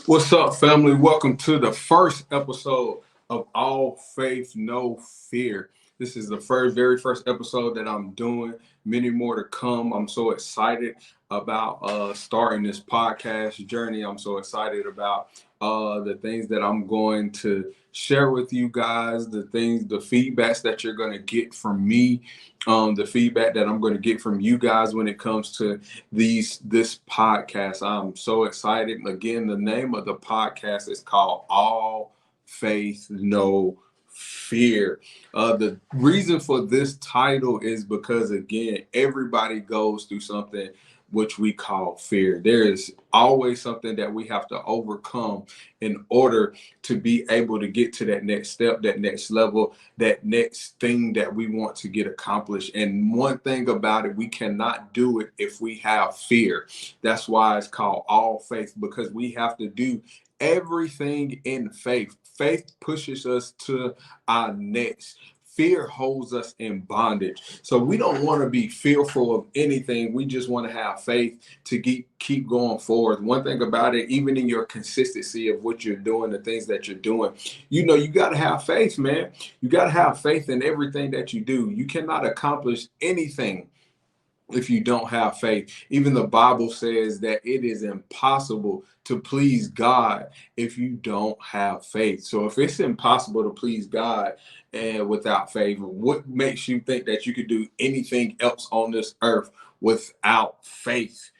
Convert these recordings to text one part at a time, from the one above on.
What's up, family? Welcome to the first episode of All Faith, No Fear. This is the very first episode that I'm doing. Many more to come. I'm so excited about starting this podcast journey. I'm so excited about the things that I'm going to share with you guys, the feedbacks that you're going to get from me, the feedback that I'm going to get from you guys when it comes to this podcast. I'm so excited. Again, the name of the podcast is called All Faith, No Fear. The reason for this title is because, again, everybody goes through something which we call fear. There is always something that we have to overcome in order to be able to get to that next step, that next level, that next thing that we want to get accomplished. And one thing about it, we cannot do it if we have fear. That's why it's called all faith, because we have to do everything in faith. Faith pushes us to our next. Fear holds us in bondage. So we don't want to be fearful of anything. We just want to have faith to keep going forward. One thing about it, even in your consistency of what you're doing, the things that you're doing, you got to have faith, man. You got to have faith in everything that you do. You cannot accomplish anything if you don't have faith. Even the Bible says that it is impossible to please God if you don't have faith. So if it's impossible to please God and without faith, what makes you think that you could do anything else on this earth without faith?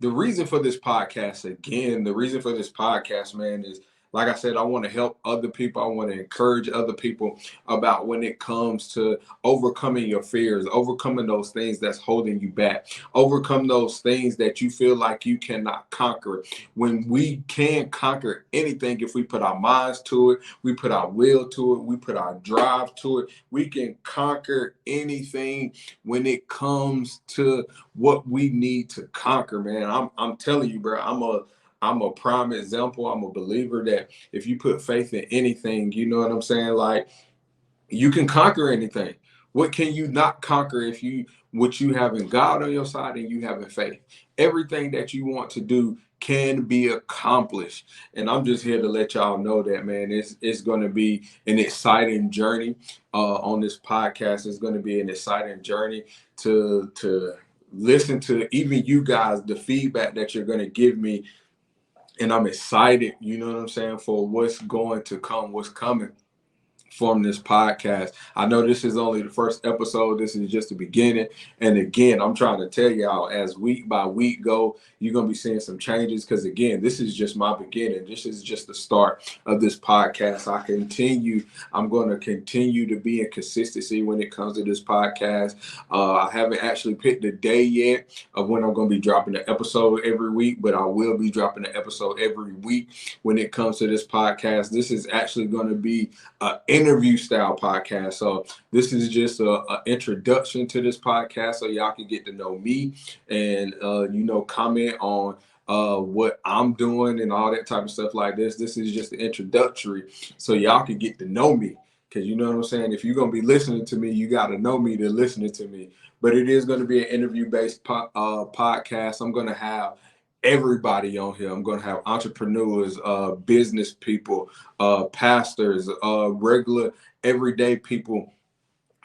The reason for this podcast, again, the reason for this podcast, man, is like I said, I want to help other people. I want to encourage other people about when it comes to overcoming your fears, overcoming those things that's holding you back, overcome those things that you feel like you cannot conquer. When we can conquer anything, if we put our minds to it, we put our will to it, we put our drive to it, we can conquer anything when it comes to what we need to conquer, man. I'm telling you, bro, I'm a prime example. I'm a believer that if you put faith in anything, you know what I'm saying? Like, you can conquer anything. What can you not conquer if you what you have in God on your side and you have in faith? Everything that you want to do can be accomplished. And I'm just here to let y'all know that, man, it's going to be an exciting journey on this podcast. It's going to be an exciting journey to listen to even you guys, the feedback that you're going to give me. And I'm excited, you know what I'm saying, for what's going to come, what's coming from this podcast. I know this is only the first episode. This is just the beginning. And again, I'm trying to tell y'all, as week by week go, you're going to be seeing some changes, because again, this is just my beginning. This is just the start of this podcast. I'm going to continue to be in consistency when it comes to this podcast. I haven't actually picked the day yet of when I'm going to be dropping an episode every week, but I will be dropping an episode every week when it comes to this podcast. This is actually going to be an interview style podcast. So this is just a introduction to this podcast, so y'all can get to know me and comment on what I'm doing and all that type of stuff like this. This is just the introductory, so y'all can get to know me. Because you know what I'm saying? If you're going to be listening to me, you got to know me to listening to me. But it is going to be an interview-based podcast. I'm going to have everybody on here. I'm going to have entrepreneurs, business people, pastors, regular, everyday people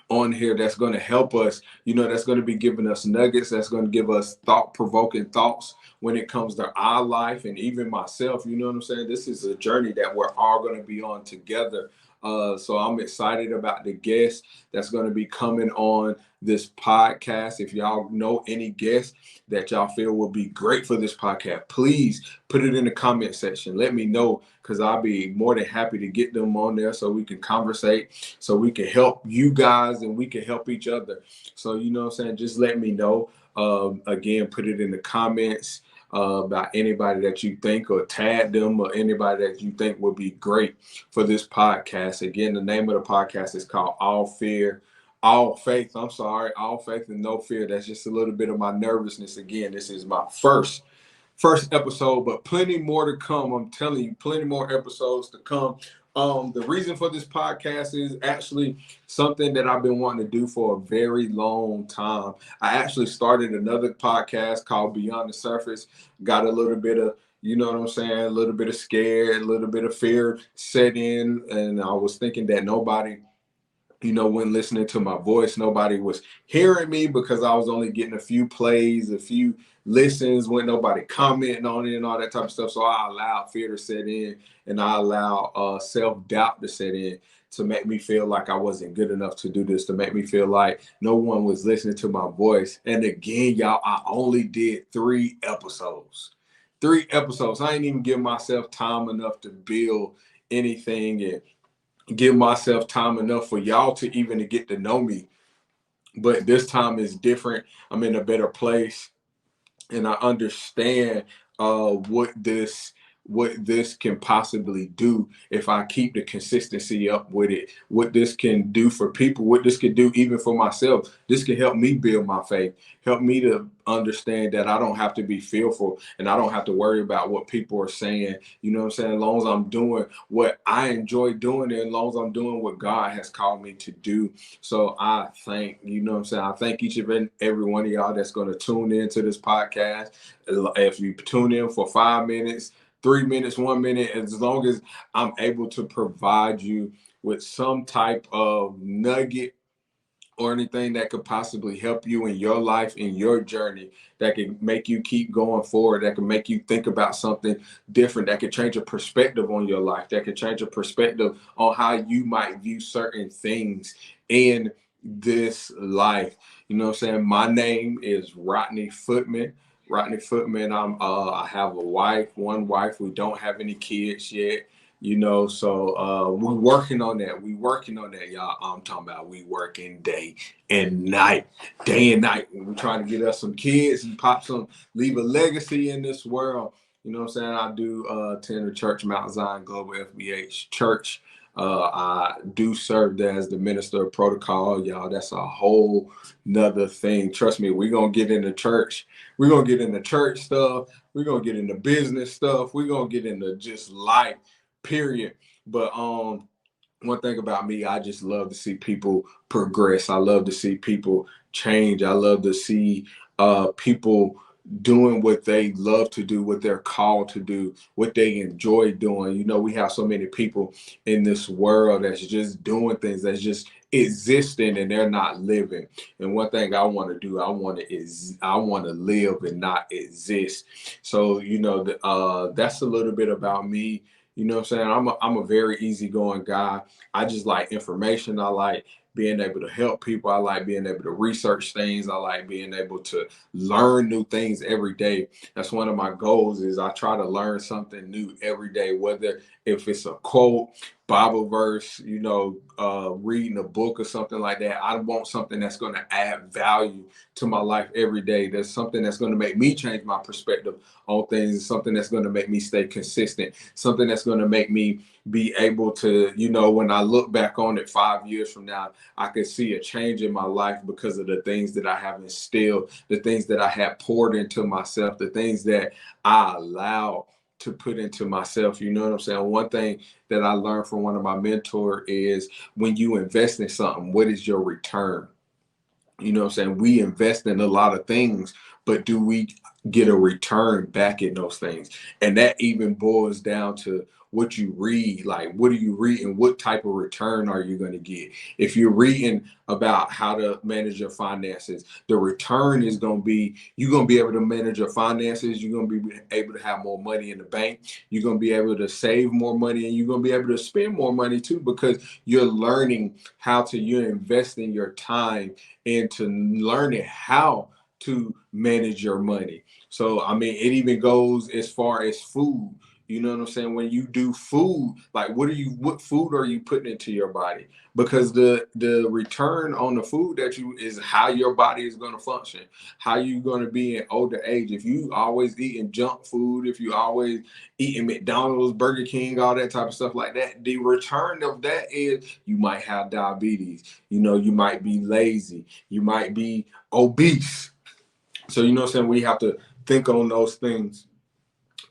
on here that's going to help us, that's going to be giving us nuggets, that's going to give us thought-provoking thoughts when it comes to our life, and even myself. You know what I'm saying? This is a journey that we're all going to be on together. So I'm excited about the guests that's going to be coming on this podcast. If y'all know any guests that y'all feel will be great for this podcast, please put it in the comment section. Let me know, because I'll be more than happy to get them on there so we can conversate, so we can help you guys and we can help each other. So, you know what I'm saying? Just let me know. Again, put it in the comments about anybody that you think, or tag them, or anybody that you think would be great for this podcast. Again, the name of the podcast is called All Faith, All Faith and No Fear. That's just a little bit of my nervousness. Again, this is my first episode, but plenty more to come. I'm telling you, plenty more episodes to come. The reason for this podcast is actually something that I've been wanting to do for a very long time. I actually started another podcast called Beyond the Surface. Got a little bit of you know what I'm saying? A little bit of scare, a little bit of fear set in. And I was thinking that nobody, when listening to my voice, nobody was hearing me because I was only getting a few plays, a few listens, when nobody commenting on it and all that type of stuff. So I allowed fear to set in, and I allowed self-doubt to set in, to make me feel like I wasn't good enough to do this, to make me feel like no one was listening to my voice. And again, y'all, I only did 3 episodes. 3 episodes. I ain't even give myself time enough to build anything and give myself time enough for y'all to even to get to know me. But this time is different. I'm in a better place, and I understand what this can possibly do if I keep the consistency up with it. What this can do for people, what this can do even for myself. This can help me build my faith, help me to understand that I don't have to be fearful and I don't have to worry about what people are saying. You know what I'm saying? As long as I'm doing what I enjoy doing, and as long as I'm doing what God has called me to do. So I thank, you know what I'm saying? I thank each and every one of y'all that's going to tune into this podcast. If you tune in for 5 minutes, 3 minutes, 1 minute, as long as I'm able to provide you with some type of nugget or anything that could possibly help you in your life, in your journey, that can make you keep going forward, that can make you think about something different, that could change a perspective on your life, that could change a perspective on how you might view certain things in this life. You know what I'm saying? My name is Rodney Footman. Rodney Footman. I have a wife, one wife. We don't have any kids yet. So we're working on that. We working on that, y'all. I'm talking about we working day and night, day and night. We're trying to get us some kids and leave a legacy in this world. You know what I'm saying? I do attend the church, Mount Zion Global FBH Church. I do serve as the minister of protocol, y'all. That's a whole nother thing. Trust me, we're gonna get into church. We're gonna get into church stuff. We're gonna get into business stuff. We're gonna get into just life, period. But one thing about me, I just love to see people progress. I love to see people change. I love to see people doing what they love to do, what they're called to do, what they enjoy doing. We have so many people in this world that's just doing things, that's just existing, and they're not living. And one thing I want to do, I want to live and not exist. So that's a little bit about me. You know what I'm saying? I'm a very easygoing guy. I just like information. I like being able to help people. I like being able to research things. I like being able to learn new things every day. That's one of my goals, is I try to learn something new every day, whether if it's a quote, Bible verse, reading a book or something like that. I want something that's going to add value to my life every day. There's something that's going to make me change my perspective on things, something that's going to make me stay consistent, something that's going to make me be able to, when I look back on it 5 years from now, I can see a change in my life because of the things that I have instilled, the things that I have poured into myself, the things that I allow to put into myself. You know what I'm saying? One thing that I learned from one of my mentors is, when you invest in something, what is your return? You know what I'm saying? We invest in a lot of things, but do we get a return back in those things? And that even boils down to what you read. Like, what are you reading? What type of return are you going to get? If you're reading about how to manage your finances, the return is going to be, you're going to be able to manage your finances. You're going to be able to have more money in the bank. You're going to be able to save more money, and you're going to be able to spend more money too, because you're learning you're investing your time into learning how to manage your money. So, I mean, it even goes as far as food. You know what I'm saying? When you do food, like, what food are you putting into your body? Because the return on the food is how your body is going to function, how you going to be in older age. If you always eating junk food, if you always eating McDonald's, Burger King, all that type of stuff like that, the return of that is you might have diabetes. You might be lazy. You might be obese. So, you know what I'm saying? We have to think on those things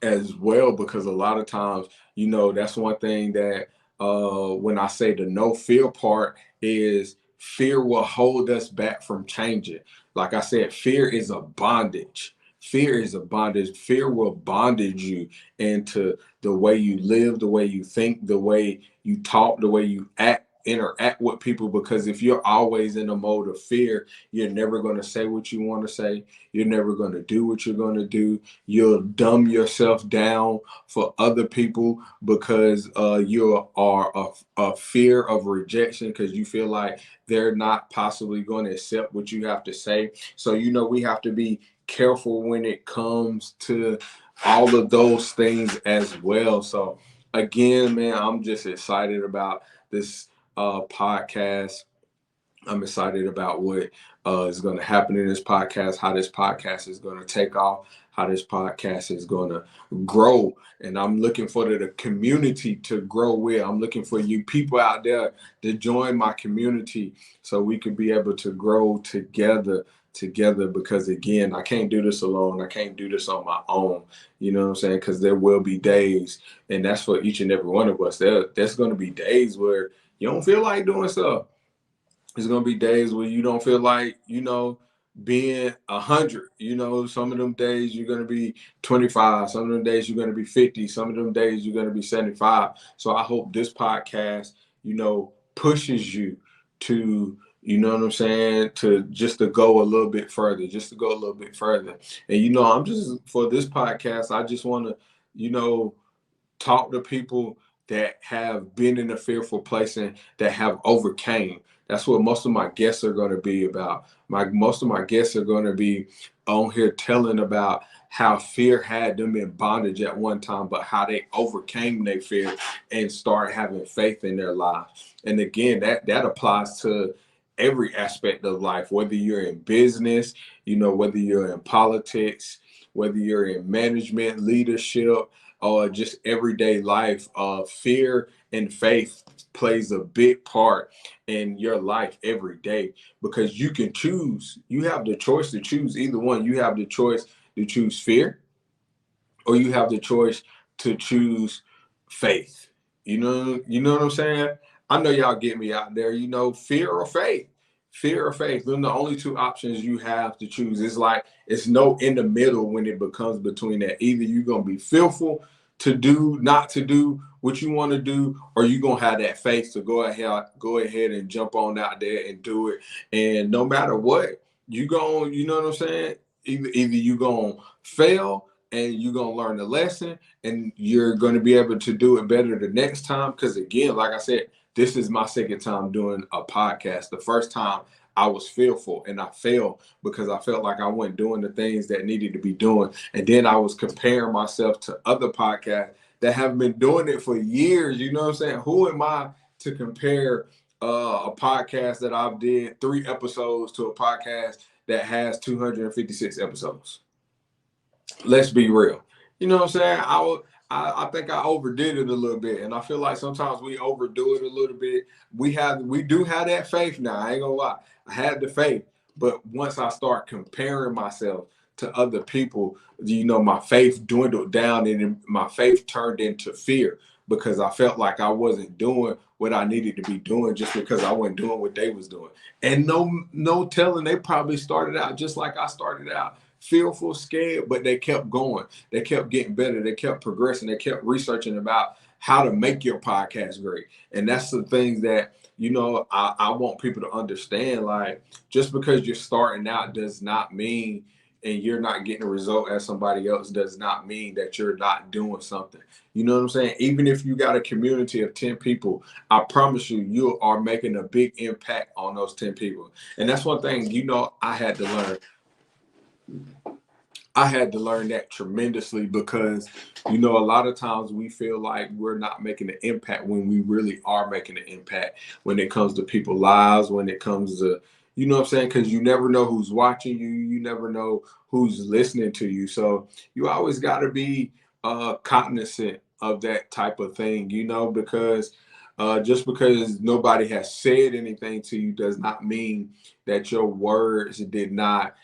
as well, because a lot of times, that's one thing that when I say the no fear part, is fear will hold us back from changing. Like I said, fear is a bondage. Fear is a bondage. Fear will bondage you into the way you live, the way you think, the way you talk, the way you interact with people. Because if you're always in a mode of fear, you're never going to say what you want to say. You're never going to do what you're going to do. You'll dumb yourself down for other people because you are a fear of rejection, because you feel like they're not possibly going to accept what you have to say. So, we have to be careful when it comes to all of those things as well. So again, man, I'm just excited about this podcast. I'm excited about what is going to happen in this podcast, how this podcast is going to take off, how this podcast is going to grow. And I'm looking for the community to grow with. I'm looking for you people out there to join my community so we can be able to grow together, because again, I can't do this alone. I can't do this on my own. You know what I'm saying? Because there will be days, and that's for each and every one of us. There's going to be days where you don't feel like doing stuff. There's gonna be days where you don't feel like, being 100. Some of them days you're gonna be 25. Some of them days you're gonna be 50. Some of them days you're gonna be 75. So I hope this podcast, pushes you to, what I'm saying, to go a little bit further, And I'm just for this podcast, I just want to, talk to people that have been in a fearful place and that have overcame. That's what most of my guests are going to be about. Most of my guests are going to be on here telling about how fear had them in bondage at one time, but how they overcame their fear and started having faith in their lives. And again, that applies to every aspect of life, whether you're in business, whether you're in politics, whether you're in management, leadership, or just everyday life. Fear and faith plays a big part in your life every day, because you can choose. You have the choice to choose either one. You have the choice to choose fear, or you have the choice to choose faith. You know what I'm saying? I know y'all get me out there. Fear or faith. Fear or faith. Those are the only two options you have to choose. It's like it's no in the middle when it becomes between that. Either you're gonna be fearful not to do what you want to do, or you're gonna have that faith to go ahead and jump on out there and do it. And no matter what, you know what I'm saying? Either you gonna fail and you're going to learn the lesson, and you're going to be able to do it better the next time. Because again, like I said, this is my second time doing a podcast. The first time I was fearful and I failed because I felt like I wasn't doing the things that needed to be doing. And then I was comparing myself to other podcasts that have been doing it for years. You know what I'm saying? Who am I to compare a podcast that I've did 3 episodes to a podcast that has 256 episodes? Let's be real. You know what I'm saying? I think I overdid it a little bit, and I feel like sometimes we overdo it a little bit. We do have that faith now. I ain't gonna lie. I had the faith, but once I start comparing myself to other people, my faith dwindled down, and my faith turned into fear, because I felt like I wasn't doing what I needed to be doing just because I wasn't doing what they was doing. And no telling, they probably started out just like I started out, fearful, scared, but they kept going. They kept getting better. They kept progressing. They kept researching about how to make your podcast great. And that's the things that, I want people to understand. Like, just because you're starting out does not mean, and you're not getting a result as somebody else, does not mean that you're not doing something. You know what I'm saying? Even if you got a community of 10 people, I promise you are making a big impact on those 10 people. And that's one thing, I had to learn. I had to learn that tremendously, because, a lot of times we feel like we're not making an impact when we really are making an impact when it comes to people's lives, when it comes to, you know what I'm saying? Because you never know who's watching you. You never know who's listening to you. So you always got to be cognizant of that type of thing, because just because nobody has said anything to you does not mean that your words did not,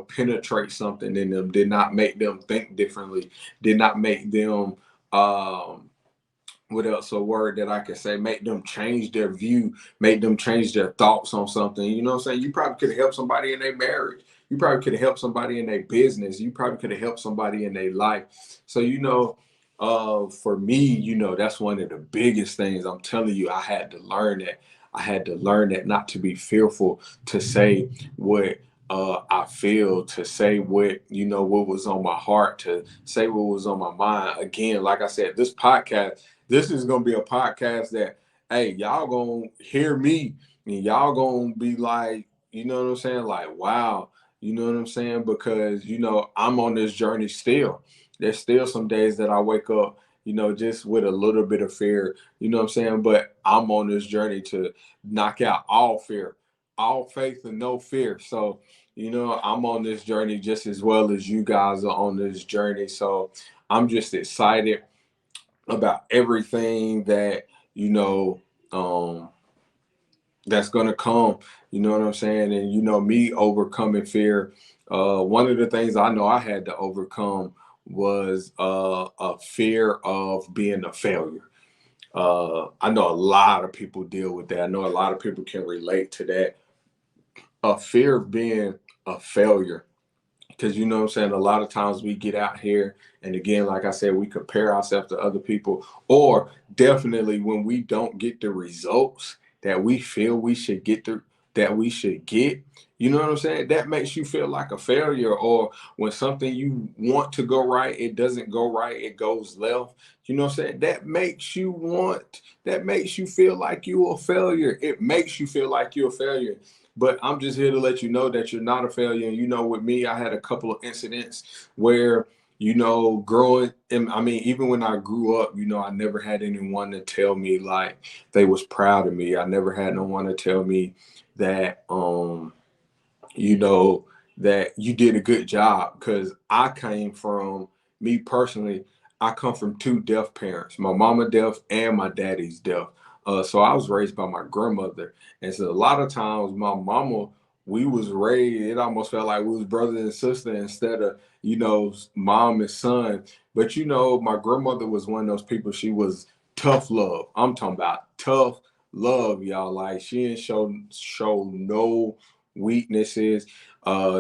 penetrate something in them, did not make them think differently, did not make them, what else, a word that I could say, make them change their view, make them change their thoughts on something. You know what I'm saying? You probably could help somebody in their marriage. You probably could have helped somebody in their business. You probably could have helped somebody in their life. So, for me, that's one of the biggest things. I'm telling you, I had to learn that. I had to learn that not to be fearful to say what I feel, to say what was on my heart, to say what was on my mind. Again, like I said, this is gonna be a podcast that, hey, y'all gonna hear me and y'all gonna be like, you know what I'm saying? Like, wow, you know what I'm saying? Because, I'm on this journey still. There's still some days that I wake up, just with a little bit of fear, you know what I'm saying? But I'm on this journey to knock out all fear, all faith and no fear. So, I'm on this journey just as well as you guys are on this journey. So I'm just excited about everything that, um, that's going to come, you know what I'm saying? And, me overcoming fear. One of the things I know I had to overcome was a fear of being a failure. I know a lot of people deal with that. I know a lot of people can relate to that. A fear of being a failure. Because you know what I'm saying, a lot of times we get out here, and again, like I said, we compare ourselves to other people, or definitely when we don't get the results that we feel we should get that we should get, you know what I'm saying? That makes you feel like a failure. Or when something you want to go right, it doesn't go right, it goes left. You know what I'm saying? That makes you feel like you're a failure. It makes you feel like you're a failure. But I'm just here to let you know that you're not a failure. And with me, I had a couple of incidents where, growing, and I mean, even when I grew up, I never had anyone to tell me like they was proud of me. I never had no one to tell me that, you know, that you did a good job. Because me personally, I come from two deaf parents. My mama deaf and my daddy's deaf. So I was raised by my grandmother. And so a lot of times my mama, we was raised, it almost felt like we was brother and sister instead of, mom and son. But my grandmother was one of those people, she was tough love. I'm talking about tough love, y'all. Like she didn't show no weaknesses.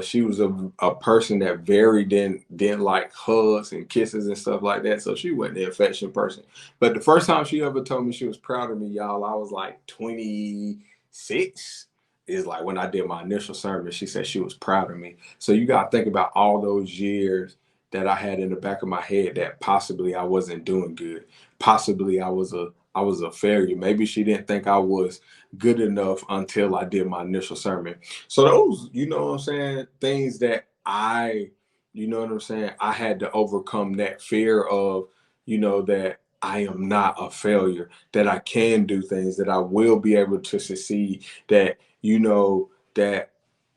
She was a person that very didn't like hugs and kisses and stuff like that. So she wasn't an affection person. But the first time she ever told me she was proud of me, y'all, I was like 26. Is like when I did my initial sermon, she said she was proud of me. So you got to think about all those years that I had in the back of my head that possibly I wasn't doing good. Possibly I was a failure. Maybe she didn't think I was good enough until I did my initial sermon. So those, what I'm saying, things that I had to overcome that fear of, that I am not a failure, that I can do things, that I will be able to succeed, that, that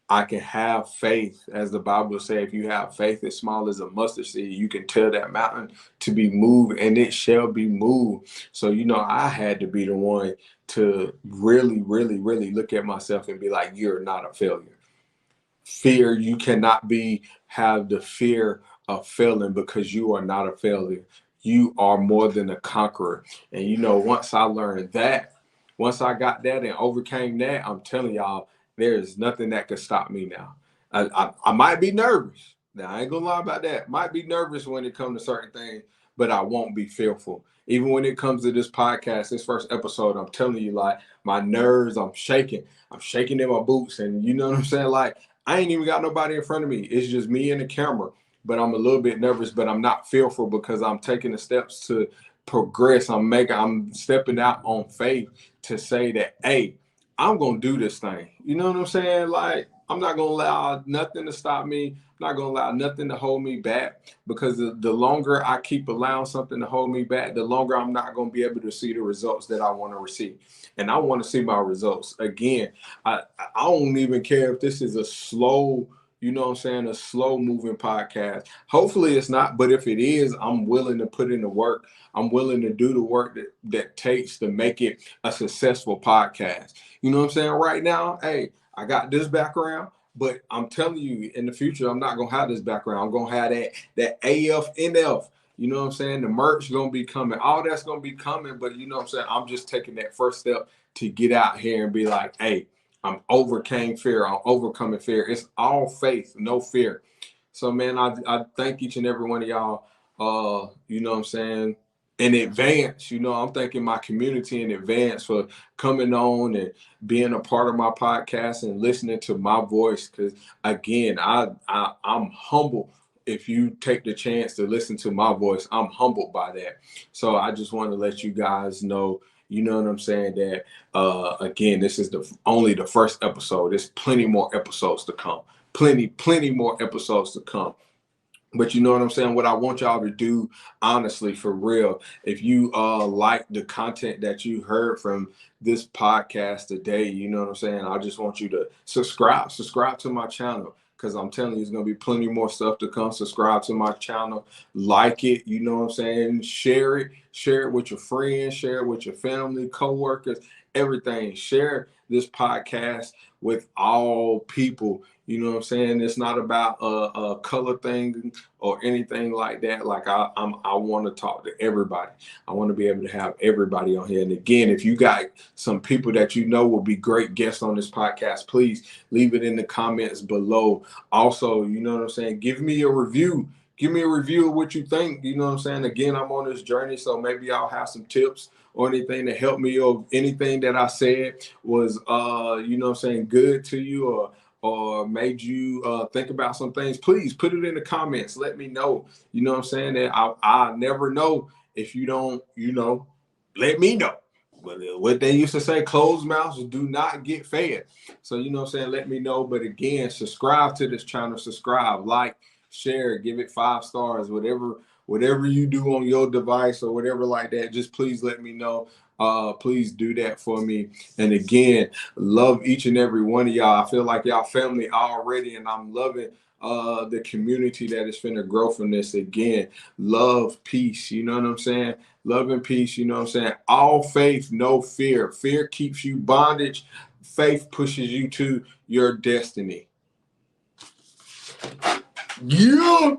I can have faith, as the Bible says, if you have faith as small as a mustard seed, you can tell that mountain to be moved and it shall be moved. So, I had to be the one to really, really, really look at myself and be like, you're not a failure. Fear, you cannot have the fear of failing because you are not a failure. You are more than a conqueror. And once I learned that, once I got that and overcame that, I'm telling y'all, there is nothing that could stop me now. I might be nervous. Now I ain't gonna lie about that. Might be nervous when it comes to certain things, but I won't be fearful. Even when it comes to this podcast, this first episode, I'm telling you, like my nerves, I'm shaking. I'm shaking in my boots, and you know what I'm saying? Like I ain't even got nobody in front of me. It's just me and the camera. But I'm a little bit nervous, but I'm not fearful because I'm taking the steps to progress. I'm stepping out on faith to say that, hey, I'm gonna do this thing. You know what I'm saying? Like I'm not gonna allow nothing to stop me. I'm not gonna allow nothing to hold me back because the longer I keep allowing something to hold me back, the longer I'm not gonna be able to see the results that I want to receive. And I want to see my results. Again, I don't even care if this is a slow, a slow moving podcast. Hopefully it's not, but if it is, I'm willing to put in the work. I'm willing to do the work that takes to make it a successful podcast. You know what I'm saying? Right now, hey, I got this background, but I'm telling you, in the future, I'm not gonna have this background. I'm gonna have that AFNF. You know what I'm saying? The merch gonna be coming. All that's gonna be coming, but you know what I'm saying? I'm just taking that first step to get out here and be like, hey, I'm overcame fear. I'm overcoming fear. It's all faith, no fear. So man, I thank each and every one of y'all. You know what I'm saying? In advance, I'm thanking my community in advance for coming on and being a part of my podcast and listening to my voice. Because again, I'm humble. If you take the chance to listen to my voice, I'm humbled by that. So I just want to let you guys know, you know what I'm saying, that again, this is only the first episode. There's plenty more episodes to come. Plenty more episodes to come. But you know what I'm saying? What I want y'all to do, honestly, for real, if you like the content that you heard from this podcast today, you know what I'm saying? I just want you to subscribe to my channel, because I'm telling you, there's going to be plenty more stuff to come. Subscribe to my channel, like it, you know what I'm saying? Share it with your friends, share it with your family, coworkers, everything. Share this podcast with all people. You know what I'm saying? It's not about a color thing or anything like that. Like I want to talk to everybody. I want to be able to have everybody on here. And again, if you got some people that you know will be great guests on this podcast, please leave it in the comments below. Also, you know what I'm saying? Give me a review. Give me a review of what you think. You know what I'm saying? Again, I'm on this journey, so maybe I'll have some tips or anything to help me, or anything that I said was, you know what I'm saying, good to you, or made you think about some things. Please put it in the comments. Let me know. You know what I'm saying? That I never know if you don't, let me know. But what they used to say, closed mouths do not get fed. So, you know what I'm saying? Let me know. But again, subscribe to this channel. Subscribe, like, share, give it 5 stars, whatever you do on your device or whatever like that. Just please let me know. Please do that for me. And again, love each and every one of y'all. I feel like y'all family already, and I'm loving the community that is finna grow from this. Again, love, peace, you know what I'm saying? Love and peace, you know what I'm saying? All faith, no fear. Fear keeps you bondage. Faith pushes you to your destiny. Yeah.